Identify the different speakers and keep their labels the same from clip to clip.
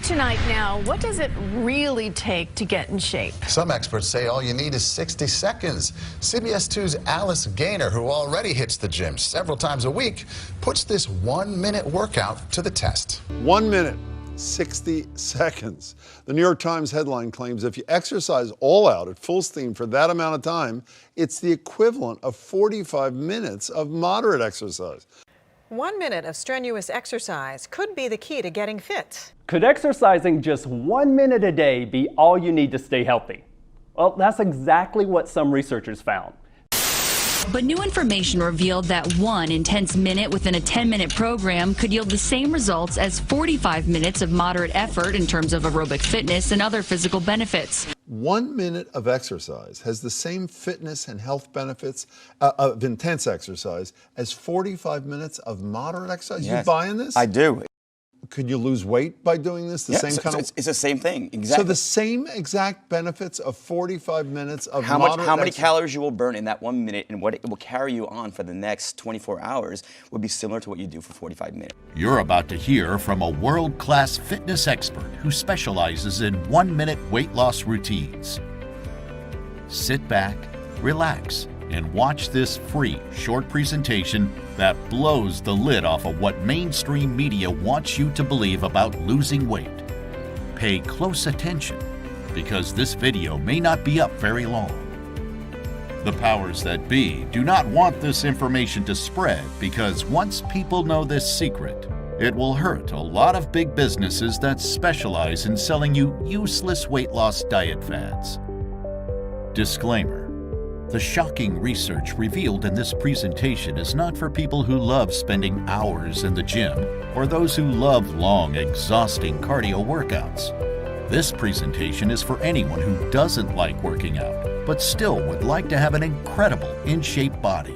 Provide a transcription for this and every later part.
Speaker 1: Tonight now, what does it really take to get in shape?
Speaker 2: Some experts say all you need is 60 seconds. CBS 2's Alice Gaynor, who already hits the gym several times a week, puts this 1-minute workout to the test.
Speaker 3: 1 minute, 60 seconds. The New York Times headline claims if you exercise all out at full steam for that amount of time, it's the equivalent of 45 minutes of moderate exercise.
Speaker 4: 1 minute of strenuous exercise could be the key to getting fit.
Speaker 5: Could exercising just 1 minute a day be all you need to stay healthy? Well, that's exactly what some researchers found.
Speaker 6: But new information revealed that one intense minute within a 10-minute program could yield the same results as 45 minutes of moderate effort in terms of aerobic fitness and other physical benefits.
Speaker 3: 1 minute of exercise has the same fitness and health benefits of intense exercise as 45 minutes of moderate exercise.
Speaker 7: Yes,
Speaker 3: you buying this?
Speaker 7: I do.
Speaker 3: Could you lose weight by doing this?
Speaker 7: It's the same thing, exactly.
Speaker 3: So the same exact benefits of 45 minutes of
Speaker 7: how
Speaker 3: moderate
Speaker 7: many
Speaker 3: exercise.
Speaker 7: calories you will burn in that 1 minute and what it will carry you on for the next 24 hours would be similar to what you do for 45 minutes.
Speaker 8: You're about to hear from a world-class fitness expert who specializes in 1-minute weight loss routines. Sit back, relax, and watch this free short presentation that blows the lid off of what mainstream media wants you to believe about losing weight. Pay close attention because this video may not be up very long. The powers that be do not want this information to spread because once people know this secret, it will hurt a lot of big businesses that specialize in selling you useless weight loss diet fads. Disclaimer. The shocking research revealed in this presentation is not for people who love spending hours in the gym or those who love long, exhausting cardio workouts. This presentation is for anyone who doesn't like working out, but still would like to have an incredible, in-shape body.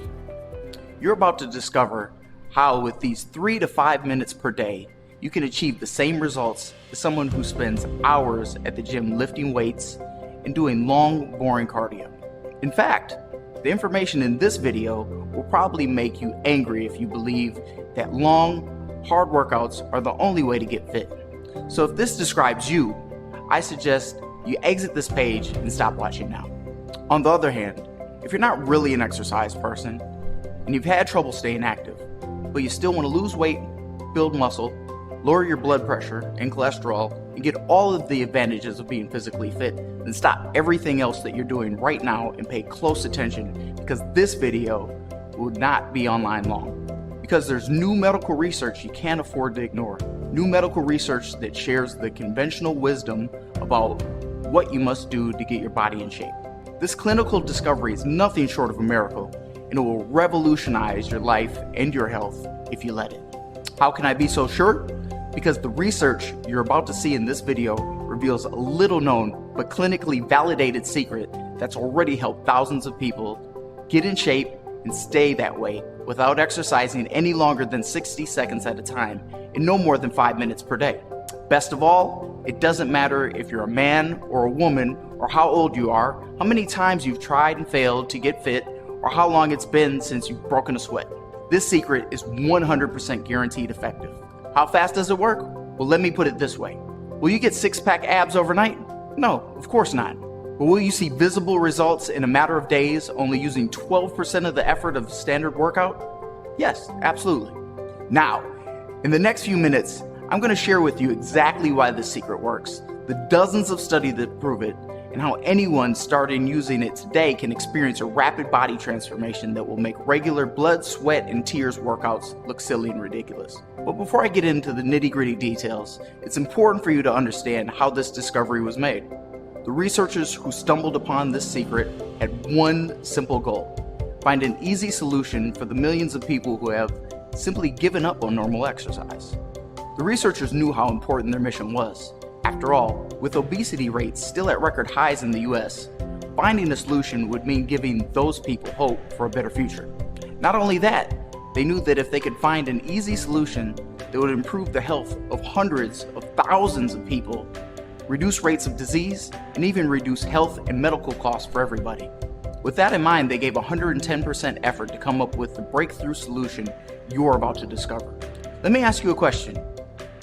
Speaker 9: You're about to discover how with these 3 to 5 minutes per day, you can achieve the same results as someone who spends hours at the gym lifting weights and doing long, boring cardio. In fact, the information in this video will probably make you angry if you believe that long, hard workouts are the only way to get fit. So if this describes you, I suggest you exit this page and stop watching now. On the other hand, if you're not really an exercise person and you've had trouble staying active, but you still want to lose weight, build muscle, lower your blood pressure and cholesterol, and get all of the advantages of being physically fit, then stop everything else that you're doing right now and pay close attention because this video will not be online long. Because there's new medical research you can't afford to ignore. New medical research that shares the conventional wisdom about what you must do to get your body in shape. This clinical discovery is nothing short of a miracle, and it will revolutionize your life and your health if you let it. How can I be so sure? Because the research you're about to see in this video reveals a little known but clinically validated secret that's already helped thousands of people get in shape and stay that way without exercising any longer than 60 seconds at a time and no more than 5 minutes per day. Best of all, it doesn't matter if you're a man or a woman or how old you are, how many times you've tried and failed to get fit, or how long it's been since you've broken a sweat. This secret is 100% guaranteed effective. How fast does it work? Well, let me put it this way. Will you get six-pack abs overnight? No, of course not. But will you see visible results in a matter of days only using 12% of the effort of a standard workout? Yes, absolutely. Now, in the next few minutes, I'm going to share with you exactly why this secret works, the dozens of studies that prove it, and how anyone starting using it today can experience a rapid body transformation that will make regular blood, sweat, and tears workouts look silly and ridiculous. But before I get into the nitty-gritty details, it's important for you to understand how this discovery was made. The researchers who stumbled upon this secret had one simple goal: find an easy solution for the millions of people who have simply given up on normal exercise. The researchers knew how important their mission was. After all, with obesity rates still at record highs in the US, finding a solution would mean giving those people hope for a better future. Not only that, they knew that if they could find an easy solution that would improve the health of hundreds of thousands of people, reduce rates of disease, and even reduce health and medical costs for everybody. With that in mind, they gave 110% effort to come up with the breakthrough solution you're about to discover. Let me ask you a question.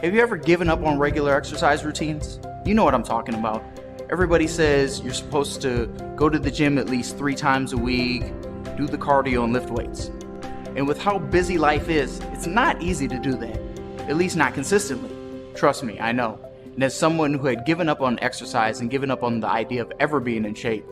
Speaker 9: Have you ever given up on regular exercise routines? You know what I'm talking about. Everybody says you're supposed to go to the gym at least 3 times a week, do the cardio and lift weights. And with how busy life is, it's not easy to do that, at least not consistently. Trust me, I know. And as someone who had given up on exercise and given up on the idea of ever being in shape,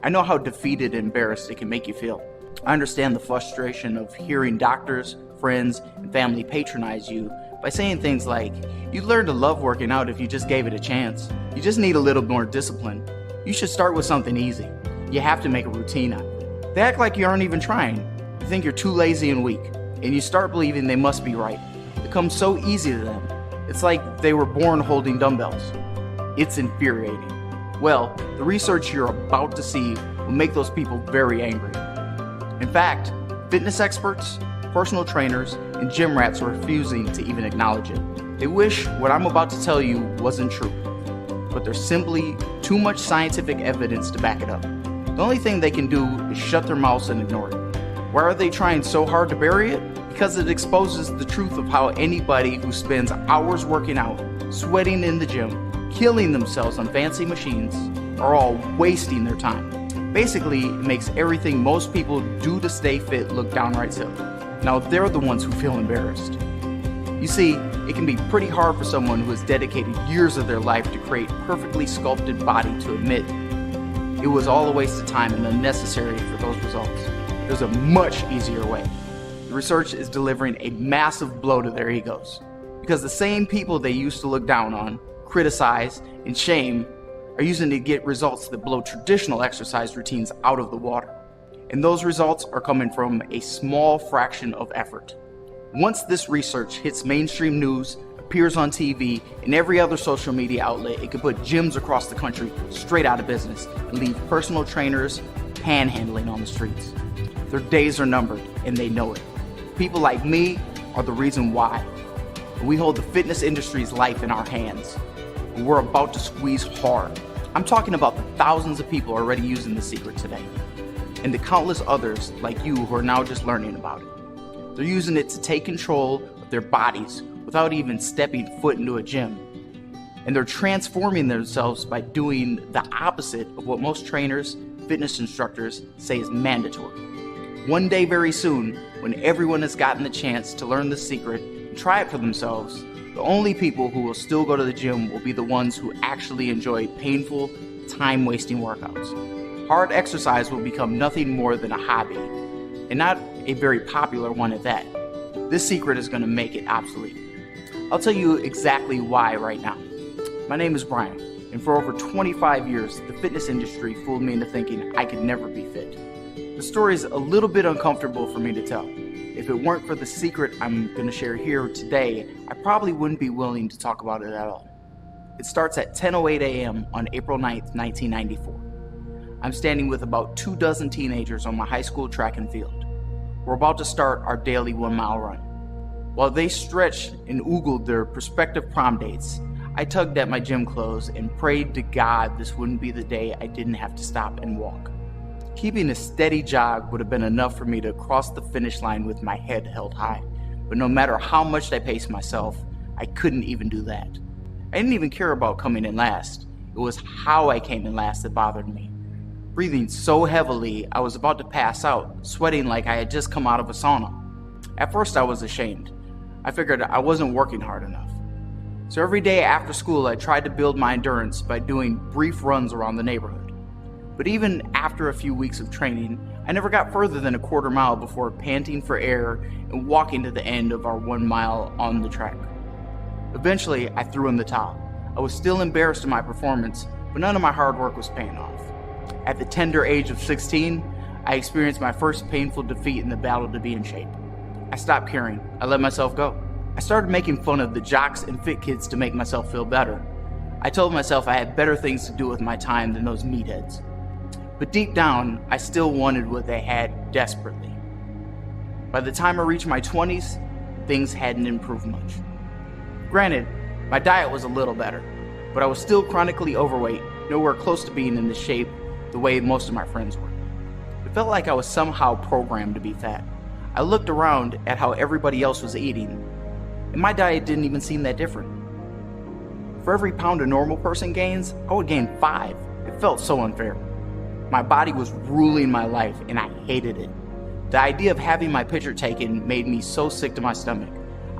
Speaker 9: I know how defeated and embarrassed it can make you feel. I understand the frustration of hearing doctors, friends, and family patronize you by saying things like, "You'd learn to love working out if you just gave it a chance. You just need a little more discipline. You should start with something easy. You have to make a routine out of it." They act like you aren't even trying. You think you're too lazy and weak, and you start believing they must be right. It comes so easy to them. It's like they were born holding dumbbells. It's infuriating. Well, the research you're about to see will make those people very angry. In fact, fitness experts, personal trainers, and gym rats are refusing to even acknowledge it. They wish what I'm about to tell you wasn't true, but there's simply too much scientific evidence to back it up. The only thing they can do is shut their mouths and ignore it. Why are they trying so hard to bury it? Because it exposes the truth of how anybody who spends hours working out, sweating in the gym, killing themselves on fancy machines, are all wasting their time. Basically, it makes everything most people do to stay fit look downright silly. Now they're the ones who feel embarrassed. You see, it can be pretty hard for someone who has dedicated years of their life to create a perfectly sculpted body to admit it was all a waste of time and unnecessary for those results. There's a much easier way. The research is delivering a massive blow to their egos, because the same people they used to look down on, criticize, and shame are using to get results that blow traditional exercise routines out of the water. And those results are coming from a small fraction of effort. Once this research hits mainstream news, appears on TV, and every other social media outlet, it could put gyms across the country straight out of business and leave personal trainers panhandling on the streets. Their days are numbered, and they know it. People like me are the reason why. We hold the fitness industry's life in our hands, and we're about to squeeze hard. I'm talking about the thousands of people already using the secret today, and the countless others like you who are now just learning about it. They're using it to take control of their bodies without even stepping foot into a gym. And they're transforming themselves by doing the opposite of what most trainers, fitness instructors say is mandatory. One day very soon, when everyone has gotten the chance to learn the secret and try it for themselves, the only people who will still go to the gym will be the ones who actually enjoy painful, time-wasting workouts. Hard exercise will become nothing more than a hobby, and not a very popular one at that. This secret is going to make it obsolete. I'll tell you exactly why right now. My name is Brian, and for over 25 years, the fitness industry fooled me into thinking I could never be fit. The story is a little bit uncomfortable for me to tell. If it weren't for the secret I'm going to share here today, I probably wouldn't be willing to talk about it at all. It starts at 10:08 a.m. on April 9th, 1994. I'm standing with about 24 teenagers on my high school track and field. We're about to start our daily 1-mile run. While they stretched and oogled their prospective prom dates, I tugged at my gym clothes and prayed to God this wouldn't be the day I didn't have to stop and walk. Keeping a steady jog would have been enough for me to cross the finish line with my head held high, but no matter how much I paced myself, I couldn't even do that. I didn't even care about coming in last. It was how I came in last that bothered me. Breathing so heavily, I was about to pass out, sweating like I had just come out of a sauna. At first, I was ashamed. I figured I wasn't working hard enough. So every day after school, I tried to build my endurance by doing brief runs around the neighborhood. But even after a few weeks of training, I never got further than a quarter mile before panting for air and walking to the end of our 1 mile on the track. Eventually, I threw in the towel. I was still embarrassed of my performance, but none of my hard work was paying off. At the tender age of 16, I experienced my first painful defeat in the battle to be in shape. I stopped caring. I let myself go. I started making fun of the jocks and fit kids to make myself feel better. I told myself I had better things to do with my time than those meatheads. But deep down, I still wanted what they had desperately. By the time I reached my 20s, things hadn't improved much. Granted, my diet was a little better, but I was still chronically overweight, nowhere close to being in the shape the way most of my friends were. It felt like I was somehow programmed to be fat. I looked around at how everybody else was eating, and my diet didn't even seem that different. For every pound a normal person gains, I would gain 5. It felt so unfair. My body was ruling my life and I hated it. The idea of having my picture taken made me so sick to my stomach.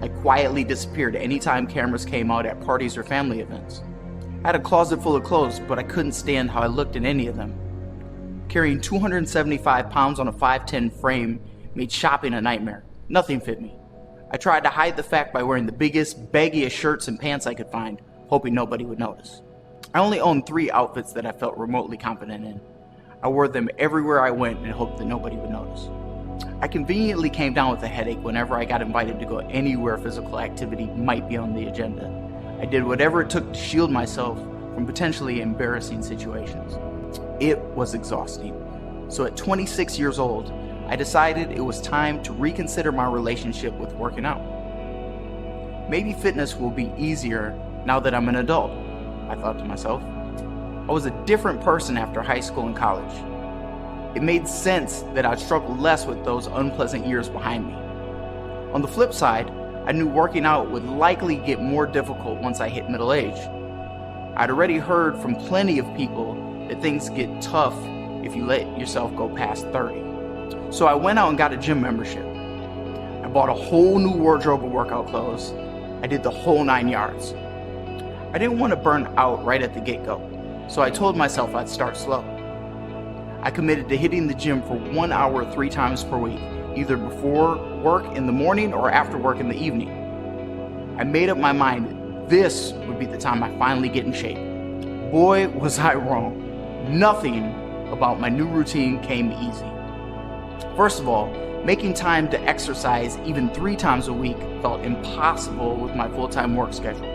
Speaker 9: I quietly disappeared anytime cameras came out at parties or family events. I had a closet full of clothes, but I couldn't stand how I looked in any of them. Carrying 275 pounds on a 5'10" frame made shopping a nightmare. Nothing fit me. I tried to hide the fact by wearing the biggest, baggiest shirts and pants I could find, hoping nobody would notice. I only owned 3 outfits that I felt remotely confident in. I wore them everywhere I went and hoped that nobody would notice. I conveniently came down with a headache whenever I got invited to go anywhere physical activity might be on the agenda. I did whatever it took to shield myself from potentially embarrassing situations. It was exhausting. So at 26 years old, I decided it was time to reconsider my relationship with working out. Maybe fitness will be easier now that I'm an adult, I thought to myself. I was a different person after high school and college. It made sense that I'd struggle less with those unpleasant years behind me. On the flip side, I knew working out would likely get more difficult once I hit middle age. I'd already heard from plenty of people that things get tough if you let yourself go past 30. So I went out and got a gym membership. I bought a whole new wardrobe of workout clothes. I did the whole 9 yards. I didn't want to burn out right at the get-go, so I told myself I'd start slow. I committed to hitting the gym for 1 hour 3 times per week, either before work in the morning or after work in the evening. I made up my mind this would be the time I finally get in shape. Boy, was I wrong. Nothing about my new routine came easy. First of all, making time to exercise even 3 times a week felt impossible with my full-time work schedule.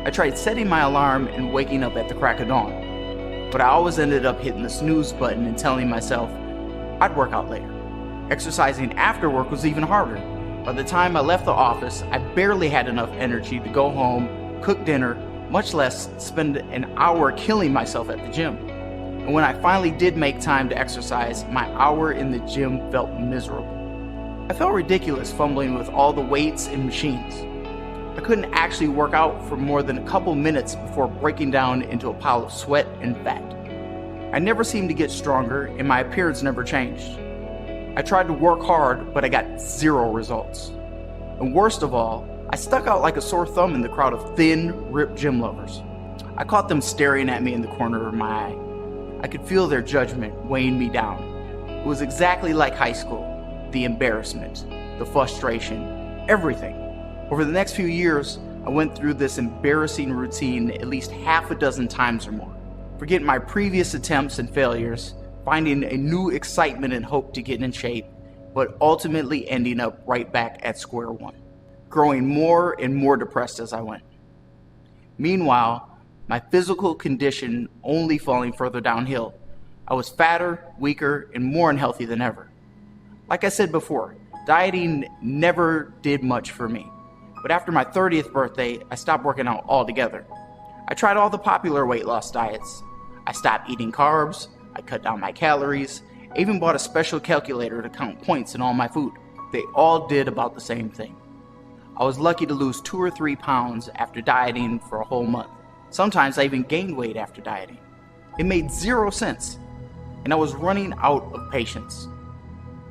Speaker 9: I tried setting my alarm and waking up at the crack of dawn, but I always ended up hitting the snooze button and telling myself I'd work out later. Exercising after work was even harder. By the time I left the office, I barely had enough energy to go home, cook dinner, much less spend an hour killing myself at the gym. And when I finally did make time to exercise, my hour in the gym felt miserable. I felt ridiculous fumbling with all the weights and machines. I couldn't actually work out for more than a couple minutes before breaking down into a pile of sweat and fat. I never seemed to get stronger, and my appearance never changed. I tried to work hard, but I got 0 results. And worst of all, I stuck out like a sore thumb in the crowd of thin, ripped gym lovers. I caught them staring at me in the corner of my eye. I could feel their judgment weighing me down. It was exactly like high school. The embarrassment, the frustration, everything. Over the next few years, I went through this embarrassing routine at least half a dozen times or more. Forgetting my previous attempts and failures, finding a new excitement and hope to get in shape, but ultimately ending up right back at square one, growing more and more depressed as I went. Meanwhile, my physical condition only falling further downhill. I was fatter, weaker, and more unhealthy than ever. Like I said before, dieting never did much for me. But after my 30th birthday, I stopped working out altogether. I tried all the popular weight loss diets. I stopped eating carbs, I cut down my calories, I even bought a special calculator to count points in all my food. They all did about the same thing. I was lucky to lose 2 or 3 pounds after dieting for a whole month. Sometimes I even gained weight after dieting. It made 0 sense, and I was running out of patience.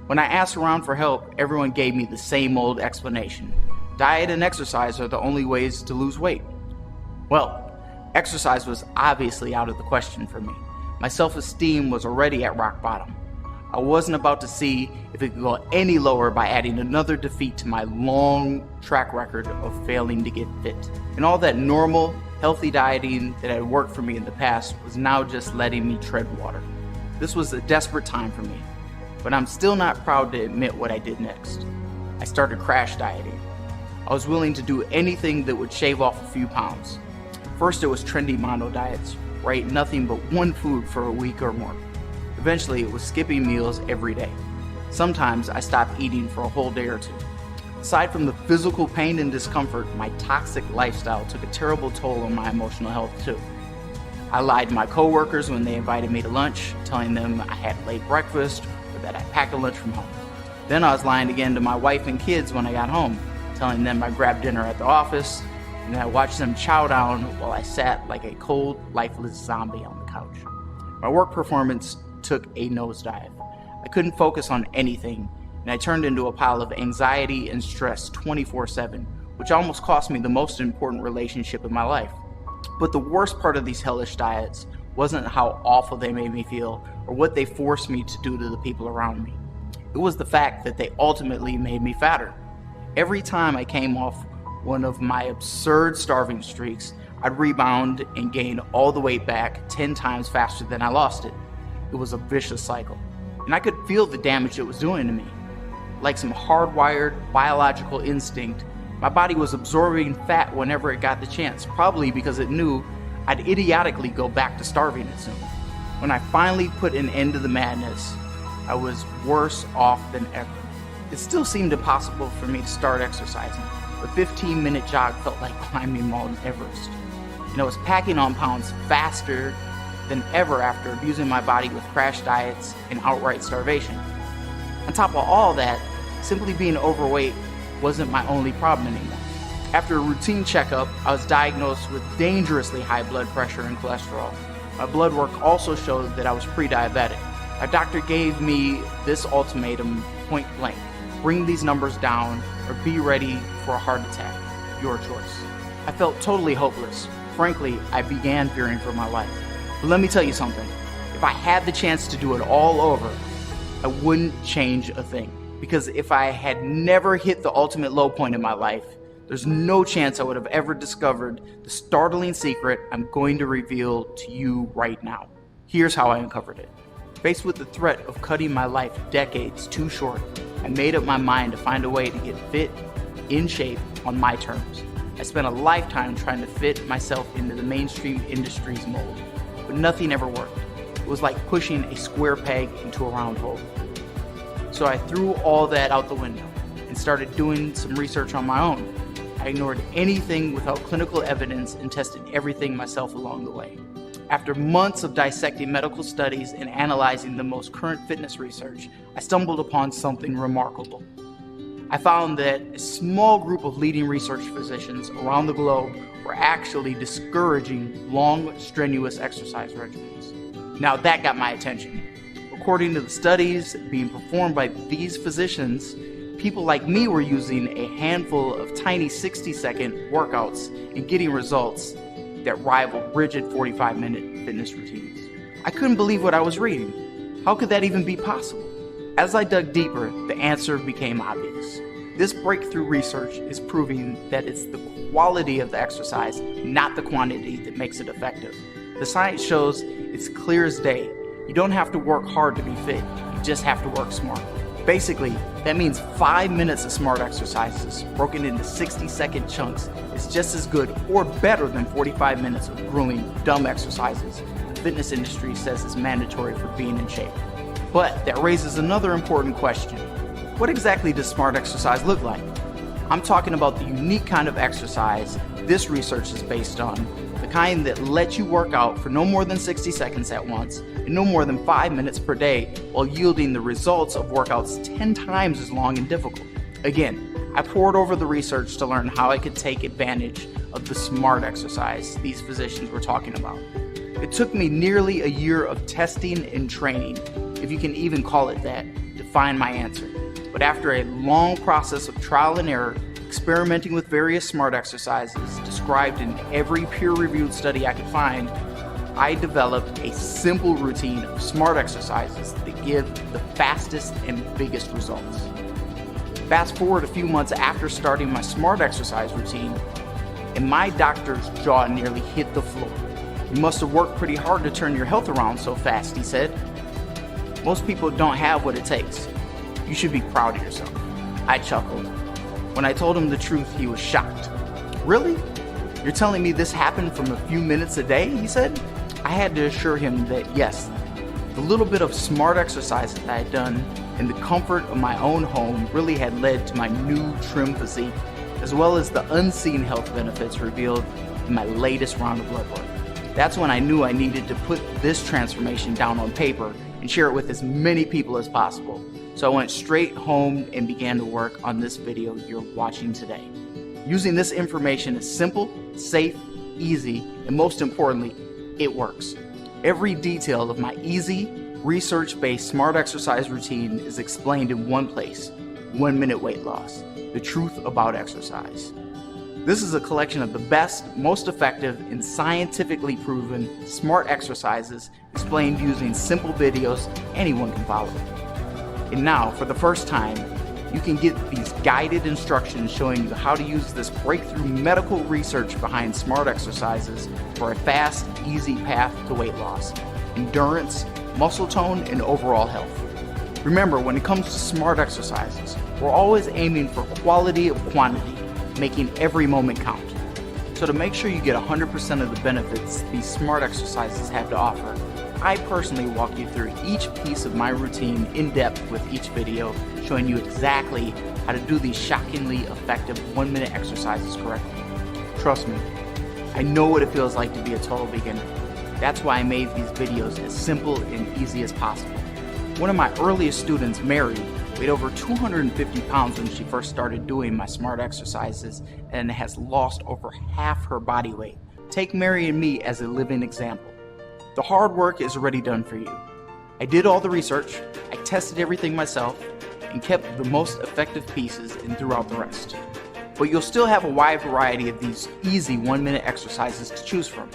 Speaker 9: When I asked around for help, everyone gave me the same old explanation. Diet and exercise are the only ways to lose weight. Well, exercise was obviously out of the question for me. My self-esteem was already at rock bottom. I wasn't about to see if it could go any lower by adding another defeat to my long track record of failing to get fit. And all that normal, healthy dieting that had worked for me in the past was now just letting me tread water. This was a desperate time for me, but I'm still not proud to admit what I did next. I started crash dieting. I was willing to do anything that would shave off a few pounds. First it was trendy mono diets, where I ate nothing but one food for a week or more. Eventually it was skipping meals every day. Sometimes I stopped eating for a whole day or 2. Aside from the physical pain and discomfort, my toxic lifestyle took a terrible toll on my emotional health too. I lied to my coworkers when they invited me to lunch, telling them I had late breakfast or that I packed a lunch from home. Then I was lying again to my wife and kids when I got home, telling them I grabbed dinner at the office, and I watched them chow down while I sat like a cold, lifeless zombie on the couch. My work performance took a nosedive. I couldn't focus on anything, and I turned into a pile of anxiety and stress 24/7, which almost cost me the most important relationship in my life. But the worst part of these hellish diets wasn't how awful they made me feel or what they forced me to do to the people around me. It was the fact that they ultimately made me fatter. Every time I came off one of my absurd starving streaks, I'd rebound and gain all the weight back 10 times faster than I lost it. It was a vicious cycle, and I could feel the damage it was doing to me. Like some hardwired biological instinct, my body was absorbing fat whenever it got the chance, probably because it knew I'd idiotically go back to starving it soon. When I finally put an end to the madness, I was worse off than ever. It still seemed impossible for me to start exercising. A 15-minute jog felt like climbing Mount Everest. And I was packing on pounds faster than ever after abusing my body with crash diets and outright starvation. On top of all that, simply being overweight wasn't my only problem anymore. After a routine checkup, I was diagnosed with dangerously high blood pressure and cholesterol. My blood work also showed that I was pre-diabetic. My doctor gave me this ultimatum point blank: bring these numbers down or be ready for a heart attack. Your choice. I felt totally hopeless. Frankly, I began fearing for my life. But let me tell you something. If I had the chance to do it all over, I wouldn't change a thing. Because if I had never hit the ultimate low point in my life, there's no chance I would have ever discovered the startling secret I'm going to reveal to you right now. Here's how I uncovered it. Faced with the threat of cutting my life decades too short, I made up my mind to find a way to get fit, in shape, on my terms. I spent a lifetime trying to fit myself into the mainstream industry's mold, but nothing ever worked. It was like pushing a square peg into a round hole. So I threw all that out the window and started doing some research on my own. I ignored anything without clinical evidence and tested everything myself along the way. After months of dissecting medical studies and analyzing the most current fitness research, I stumbled upon something remarkable. I found that a small group of leading research physicians around the globe were actually discouraging long, strenuous exercise regimens. Now that got my attention. According to the studies being performed by these physicians, people like me were using a handful of tiny 60-second workouts and getting results that rivaled rigid 45-minute fitness routines. I couldn't believe what I was reading. How could that even be possible? As I dug deeper, the answer became obvious. This breakthrough research is proving that it's the quality of the exercise, not the quantity, that makes it effective. The science shows it's clear as day. You don't have to work hard to be fit, you just have to work smart. Basically, that means 5 minutes of smart exercises broken into 60-second chunks is just as good or better than 45 minutes of grueling, dumb exercises the fitness industry says is mandatory for being in shape. But that raises another important question. What exactly does smart exercise look like? I'm talking about the unique kind of exercise this research is based on, the kind that lets you work out for no more than 60 seconds at once and no more than 5 minutes per day while yielding the results of workouts 10 times as long and difficult. Again, I pored over the research to learn how I could take advantage of the smart exercise these physicians were talking about. It took me nearly a year of testing and training, if you can even call it that, to find my answer. But after a long process of trial and error, experimenting with various smart exercises described in every peer-reviewed study I could find, I developed a simple routine of smart exercises that give the fastest and biggest results. Fast forward a few months after starting my smart exercise routine, and my doctor's jaw nearly hit the floor. "You must have worked pretty hard to turn your health around so fast," he said. "Most people don't have what it takes. You should be proud of yourself." I chuckled. When I told him the truth, he was shocked. "Really? You're telling me this happened from a few minutes a day?" he said. I had to assure him that yes, the little bit of smart exercise that I had done in the comfort of my own home really had led to my new trim physique, as well as the unseen health benefits revealed in my latest round of blood work. That's when I knew I needed to put this transformation down on paper and share it with as many people as possible. So I went straight home and began to work on this video you're watching today. Using this information is simple, safe, easy, and most importantly, it works. Every detail of my easy, research-based smart exercise routine is explained in one place: 1 Minute Weight Loss, the truth about exercise. This is a collection of the best, most effective, and scientifically proven smart exercises explained using simple videos anyone can follow. And now, for the first time, you can get these guided instructions showing you how to use this breakthrough medical research behind smart exercises for a fast, easy path to weight loss, endurance, muscle tone, and overall health. Remember, when it comes to smart exercises, we're always aiming for quality of quantity, making every moment count. So to make sure you get 100% of the benefits these smart exercises have to offer, I personally walk you through each piece of my routine in depth with each video, showing you exactly how to do these shockingly effective 1 minute exercises correctly. Trust me, I know what it feels like to be a total beginner. That's why I made these videos as simple and easy as possible. One of my earliest students, Mary, weighed over 250 pounds when she first started doing my smart exercises and has lost over half her body weight. Take Mary and me as a living example. The hard work is already done for you. I did all the research, I tested everything myself, and kept the most effective pieces and threw out the rest. But you'll still have a wide variety of these easy 1 minute exercises to choose from.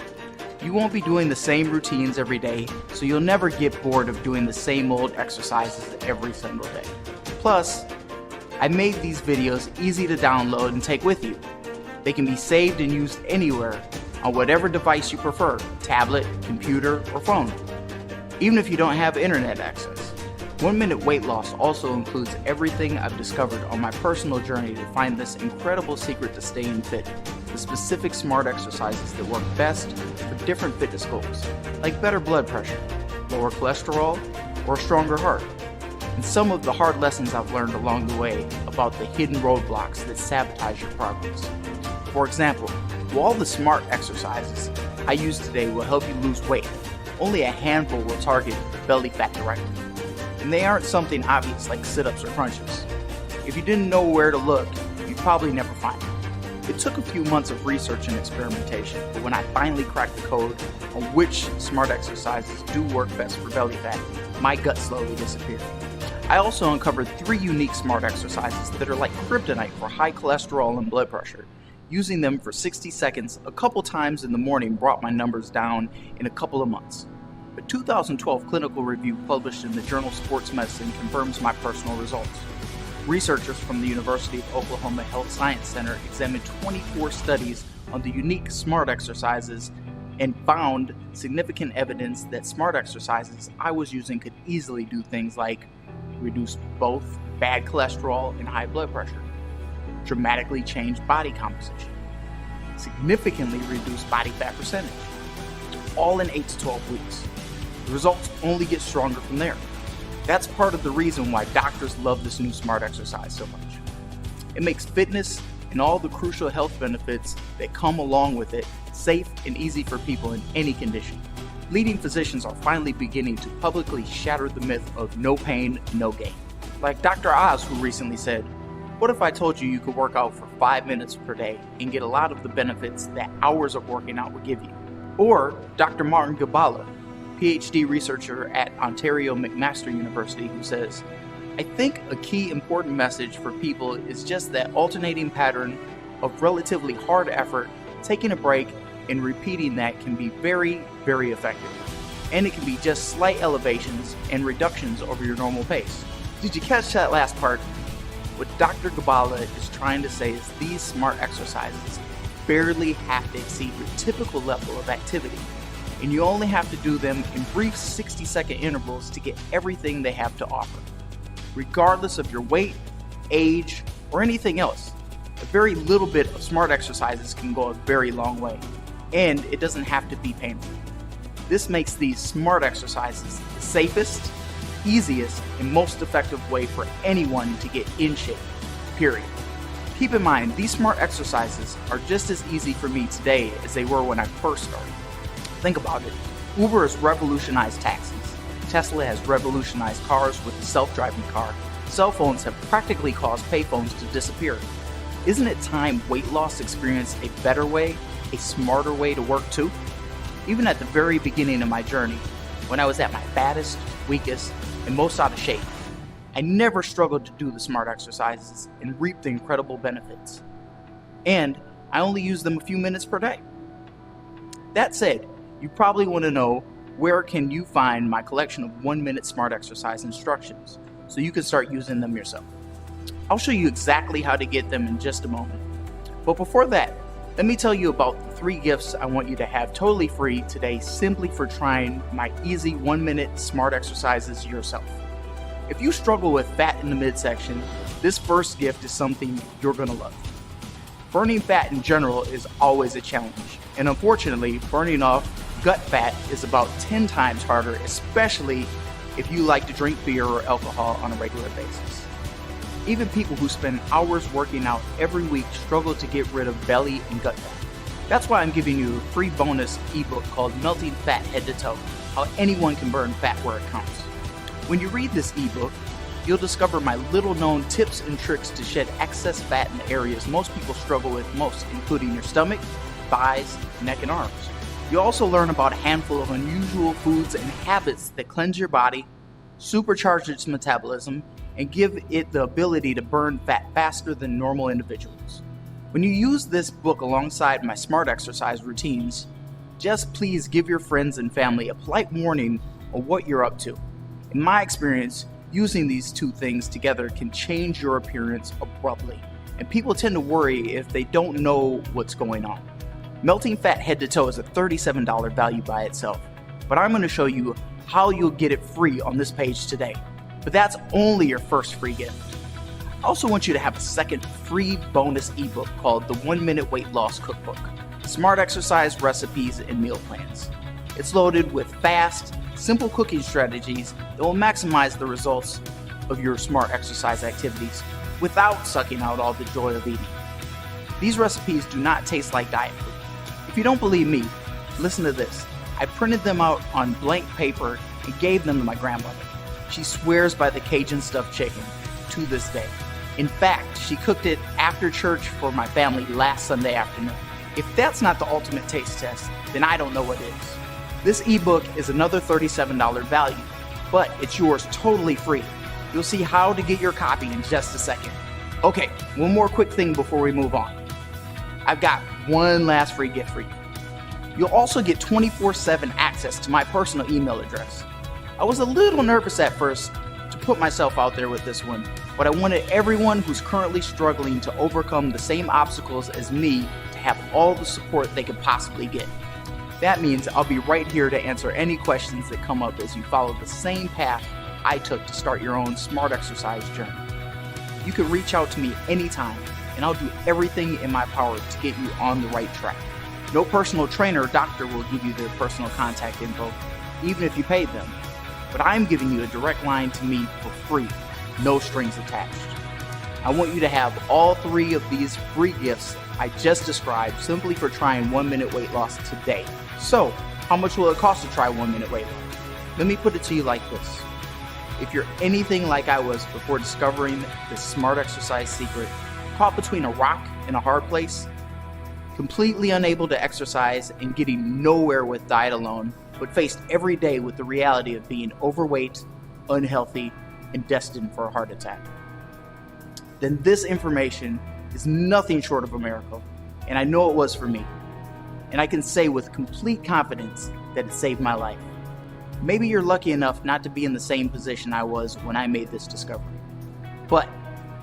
Speaker 9: You won't be doing the same routines every day, so you'll never get bored of doing the same old exercises every single day. Plus, I made these videos easy to download and take with you. They can be saved and used anywhere on whatever device you prefer, tablet, computer, or phone, even if you don't have internet access. 1 Minute Weight Loss also includes everything I've discovered on my personal journey to find this incredible secret to staying fit, the specific smart exercises that work best for different fitness goals, like better blood pressure, lower cholesterol, or a stronger heart, and some of the hard lessons I've learned along the way about the hidden roadblocks that sabotage your progress. For example, while all the smart exercises I use today will help you lose weight, only a handful will target belly fat directly. And they aren't something obvious like sit-ups or crunches. If you didn't know where to look, you'd probably never find it. It took a few months of research and experimentation, but when I finally cracked the code on which smart exercises do work best for belly fat, my gut slowly disappeared. I also uncovered 3 unique smart exercises that are like kryptonite for high cholesterol and blood pressure. Using them for 60 seconds a couple times in the morning brought my numbers down in a couple of months. A 2012 clinical review published in the journal Sports Medicine confirms my personal results. Researchers from the University of Oklahoma Health Science Center examined 24 studies on the unique smart exercises and found significant evidence that smart exercises I was using could easily do things like reduce both bad cholesterol and high blood pressure, dramatically change body composition, significantly reduce body fat percentage, all in 8 to 12 weeks. The results only get stronger from there. That's part of the reason why doctors love this new smart exercise so much. It makes fitness and all the crucial health benefits that come along with it safe and easy for people in any condition. Leading physicians are finally beginning to publicly shatter the myth of no pain, no gain. Like Dr. Oz, who recently said, "What if I told you you could work out for 5 minutes per day and get a lot of the benefits that hours of working out would give you?" Or Dr. Martin Gabala, PhD researcher at Ontario McMaster University, who says, "I think a key important message for people is just that alternating pattern of relatively hard effort, taking a break, and repeating that can be very, very effective. And it can be just slight elevations and reductions over your normal pace." Did you catch that last part? What Dr. Gabala is trying to say is these smart exercises barely have to exceed your typical level of activity, and you only have to do them in brief 60-second intervals to get everything they have to offer. Regardless of your weight, age, or anything else, a very little bit of smart exercises can go a very long way, and it doesn't have to be painful. This makes these smart exercises the safest, easiest, and most effective way for anyone to get in shape, period. Keep in mind, these smart exercises are just as easy for me today as they were when I first started. Think about it. Uber has revolutionized taxis. Tesla has revolutionized cars with the self-driving car. Cell phones have practically caused payphones to disappear. Isn't it time weight loss experienced a better way, a smarter way to work too? Even at the very beginning of my journey, when I was at my fattest, weakest, and most out of shape, I never struggled to do the smart exercises and reap the incredible benefits. And I only use them a few minutes per day. That said, you probably want to know, where can you find my collection of 1-minute smart exercise instructions so you can start using them yourself? I'll show you exactly how to get them in just a moment. But before that, let me tell you about the 3 gifts I want you to have totally free today simply for trying my easy 1-minute smart exercises yourself. If you struggle with fat in the midsection, this first gift is something you're going to love. Burning fat in general is always a challenge, and unfortunately, burning off gut fat is about 10 times harder, especially if you like to drink beer or alcohol on a regular basis. Even people who spend hours working out every week struggle to get rid of belly and gut fat. That's why I'm giving you a free bonus ebook called Melting Fat Head to Toe, How Anyone Can Burn Fat Where It Counts. When you read this ebook, you'll discover my little-known tips and tricks to shed excess fat in the areas most people struggle with most, including your stomach, thighs, neck, and arms. You'll also learn about a handful of unusual foods and habits that cleanse your body, supercharge its metabolism, and give it the ability to burn fat faster than normal individuals. When you use this book alongside my smart exercise routines, just please give your friends and family a polite warning on what you're up to. In my experience, using these 2 things together can change your appearance abruptly, and people tend to worry if they don't know what's going on. Melting Fat Head to Toe is a $37 value by itself, but I'm going to show you how you'll get it free on this page today. But that's only your first free gift. I also want you to have a second free bonus ebook called the 1-Minute Weight Loss Cookbook, Smart Exercise Recipes and Meal Plans. It's loaded with fast, simple cooking strategies that will maximize the results of your smart exercise activities without sucking out all the joy of eating. These recipes do not taste like diet food. If you don't believe me, listen to this. I printed them out on blank paper and gave them to my grandmother. She swears by the Cajun stuffed chicken to this day. In fact, she cooked it after church for my family last Sunday afternoon. If that's not the ultimate taste test, then I don't know what is. This ebook is another $37 value, but it's yours totally free. You'll see how to get your copy in just a second. Okay, one more quick thing before we move on. I've got one last free gift for you. You'll also get 24/7 access to my personal email address. I was a little nervous at first to put myself out there with this one, but I wanted everyone who's currently struggling to overcome the same obstacles as me to have all the support they could possibly get. That means I'll be right here to answer any questions that come up as you follow the same path I took to start your own smart exercise journey. You can reach out to me anytime, and I'll do everything in my power to get you on the right track. No personal trainer or doctor will give you their personal contact info, even if you paid them. But I'm giving you a direct line to me for free, no strings attached. I want you to have all 3 of these free gifts I just described simply for trying 1-minute weight loss today. So, how much will it cost to try 1-minute weight loss? Let me put it to you like this. If you're anything like I was before discovering this smart exercise secret, caught between a rock and a hard place, completely unable to exercise and getting nowhere with diet alone, but faced every day with the reality of being overweight, unhealthy, and destined for a heart attack, then this information is nothing short of a miracle, and I know it was for me. And I can say with complete confidence that it saved my life. Maybe you're lucky enough not to be in the same position I was when I made this discovery. But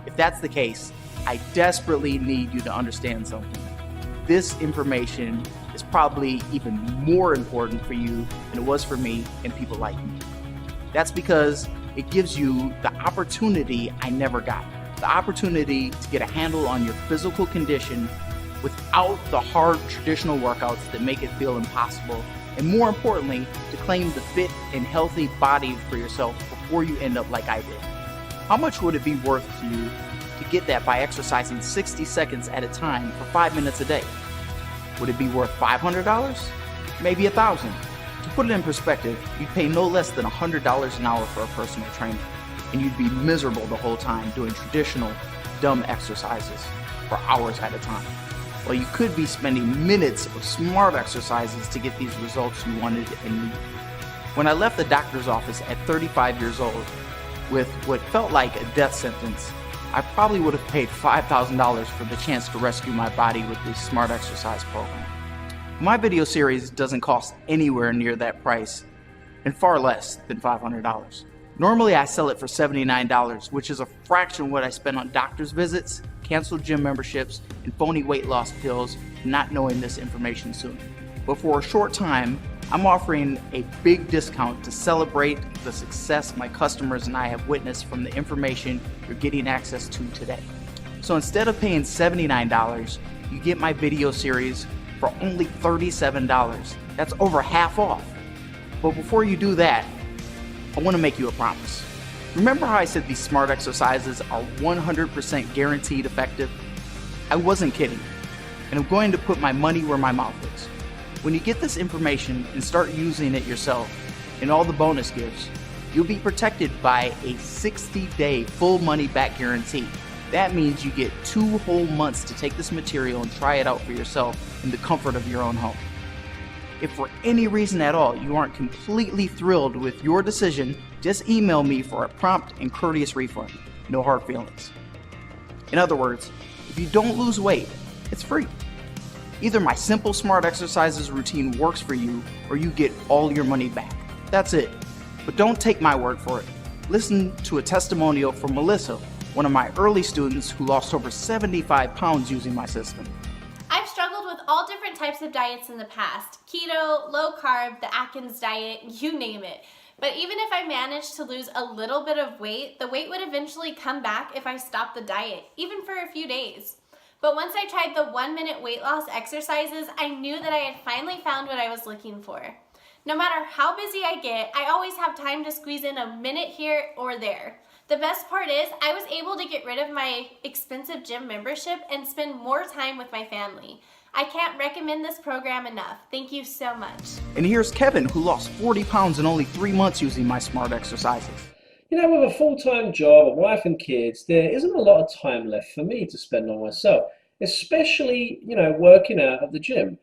Speaker 9: if that's the case, I desperately need you to understand something. This information is probably even more important for you than it was for me and people like me. That's because it gives you the opportunity I never got. The opportunity to get a handle on your physical condition without the hard traditional workouts that make it feel impossible, and more importantly, to claim the fit and healthy body for yourself before you end up like I did. How much would it be worth to you to get that by exercising 60 seconds at a time for 5 minutes a day? Would it be worth $500? Maybe $1,000? To put it in perspective, you'd pay no less than $100 an hour for a personal trainer, and you'd be miserable the whole time doing traditional, dumb exercises. for hours at a time. Well, you could be spending minutes of smart exercises to get these results you wanted and needed. When I left the doctor's office at 35 years old with what felt like a death sentence, I probably would have paid $5,000 for the chance to rescue my body with this smart exercise program. My video series doesn't cost anywhere near that price, and far less than $500. Normally I sell it for $79, which is a fraction of what I spend on doctor's visits, canceled gym memberships, and phony weight loss pills, not knowing this information sooner. But for a short time, I'm offering a big discount to celebrate the success my customers and I have witnessed from the information you're getting access to today. So instead of paying $79, you get my video series for only $37. That's over half off. But before you do that, I want to make you a promise. Remember how I said these smart exercises are 100% guaranteed effective? I wasn't kidding, and I'm going to put my money where my mouth is. When you get this information and start using it yourself, and all the bonus gifts, you'll be protected by a 60-day full money back guarantee. That means you get 2 whole months to take this material and try it out for yourself in the comfort of your own home. If for any reason at all you aren't completely thrilled with your decision, just email me for a prompt and courteous refund. No hard feelings. In other words, if you don't lose weight, it's free. Either my simple smart exercises routine works for you, or you get all your money back. That's it. But don't take my word for it. Listen to a testimonial from Melissa, one of my early students who lost over 75 pounds using my system.
Speaker 10: I've struggled with all different types of diets in the past. Keto, low carb, the Atkins diet, you name it. But even if I managed to lose a little bit of weight, the weight would eventually come back if I stopped the diet, even for a few days. But once I tried the 1-minute weight loss exercises, I knew that I had finally found what I was looking for. No matter how busy I get, I always have time to squeeze in a minute here or there. The best part is I was able to get rid of my expensive gym membership and spend more time with my family. I can't recommend this program enough. Thank you so much.
Speaker 9: And here's Kevin, who lost 40 pounds in only 3 months using my smart exercises.
Speaker 11: You know, with a full-time job, a wife and kids, there isn't a lot of time left for me to spend on myself, especially, working out at the gym.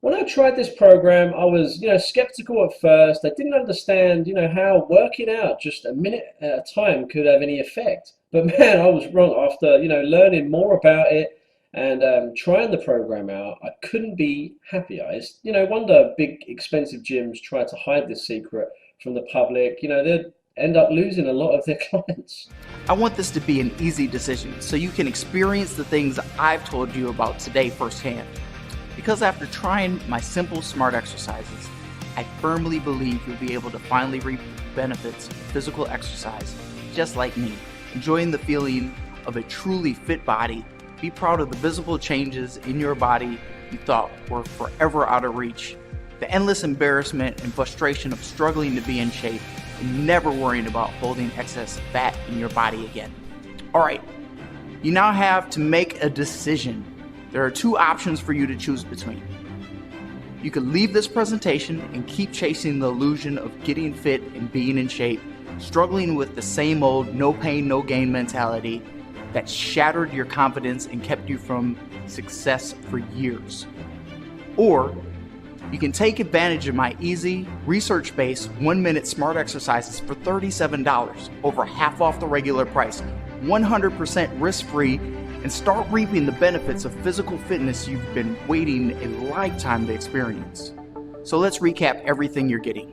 Speaker 11: When I tried this program, I was, skeptical at first. I didn't understand, how working out just a minute at a time could have any effect. But man, I was wrong. After, learning more about it and trying the program out, I couldn't be happier. It's, wonder big expensive gyms try to hide this secret from the public. They'd end up losing a lot of their clients.
Speaker 9: I want this to be an easy decision so you can experience the things I've told you about today firsthand. Because after trying my simple smart exercises, I firmly believe you'll be able to finally reap the benefits of physical exercise, just like me, enjoying the feeling of a truly fit body. Be proud of the visible changes in your body you thought were forever out of reach, the endless embarrassment and frustration of struggling to be in shape and never worrying about holding excess fat in your body again. All right, you now have to make a decision. There are 2 options for you to choose between. You could leave this presentation and keep chasing the illusion of getting fit and being in shape, struggling with the same old no pain, no gain mentality that shattered your confidence and kept you from success for years. Or you can take advantage of my easy, research-based 1-minute smart exercises for $37, over half off the regular price, 100% risk-free, and start reaping the benefits of physical fitness you've been waiting a lifetime to experience. So let's recap everything you're getting.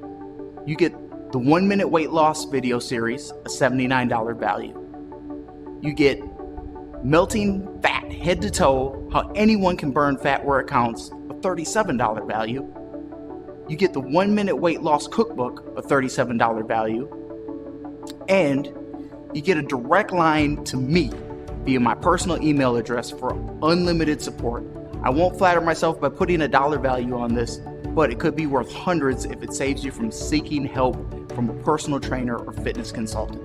Speaker 9: You get the 1-minute weight loss video series, a $79 value. You get melting fat head to toe, how anyone can burn fat where it counts, a $37 value. You get the 1-minute weight loss cookbook, a $37 value. And you get a direct line to me via my personal email address for unlimited support. I won't flatter myself by putting a dollar value on this, but it could be worth hundreds if it saves you from seeking help from a personal trainer or fitness consultant.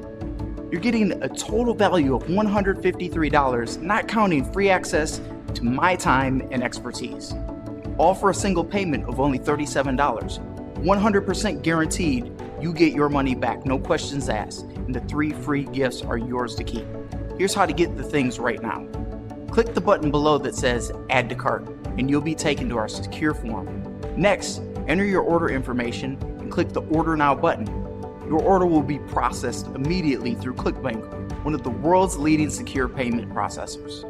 Speaker 9: You're getting a total value of $153, not counting free access to my time and expertise. All for a single payment of only $37. 100% guaranteed you get your money back, no questions asked, and the 3 free gifts are yours to keep. Here's how to get the things right now. Click the button below that says Add to Cart, and you'll be taken to our secure form. Next, enter your order information and click the Order Now button. Your order will be processed immediately through ClickBank, one of the world's leading secure payment processors.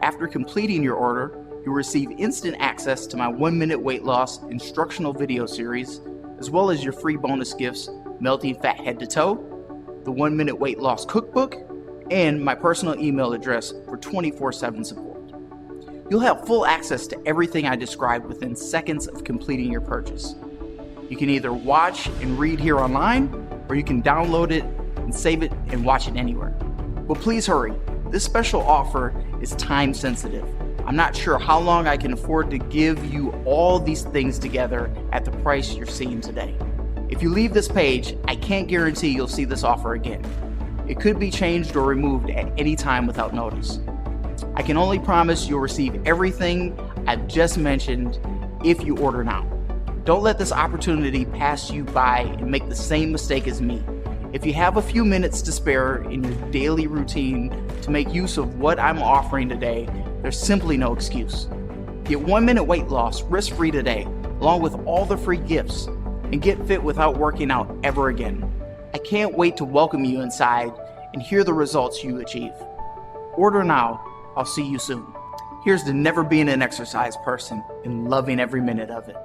Speaker 9: After completing your order, you'll receive instant access to my 1-minute weight loss instructional video series, as well as your free bonus gifts, Melting Fat Head to Toe, the 1-minute weight loss cookbook, and my personal email address for 24/7 support. You'll have full access to everything I described within seconds of completing your purchase. You can either watch and read here online, or you can download it and save it and watch it anywhere. But please hurry, this special offer is time sensitive. I'm not sure how long I can afford to give you all these things together at the price you're seeing today. If you leave this page, I can't guarantee you'll see this offer again. It could be changed or removed at any time without notice. I can only promise you'll receive everything I've just mentioned if you order now. Don't let this opportunity pass you by and make the same mistake as me. If you have a few minutes to spare in your daily routine to make use of what I'm offering today, there's simply no excuse. Get 1-minute weight loss risk-free today, along with all the free gifts, and get fit without working out ever again. I can't wait to welcome you inside and hear the results you achieve. Order now. I'll see you soon. Here's to never being an exercise person and loving every minute of it.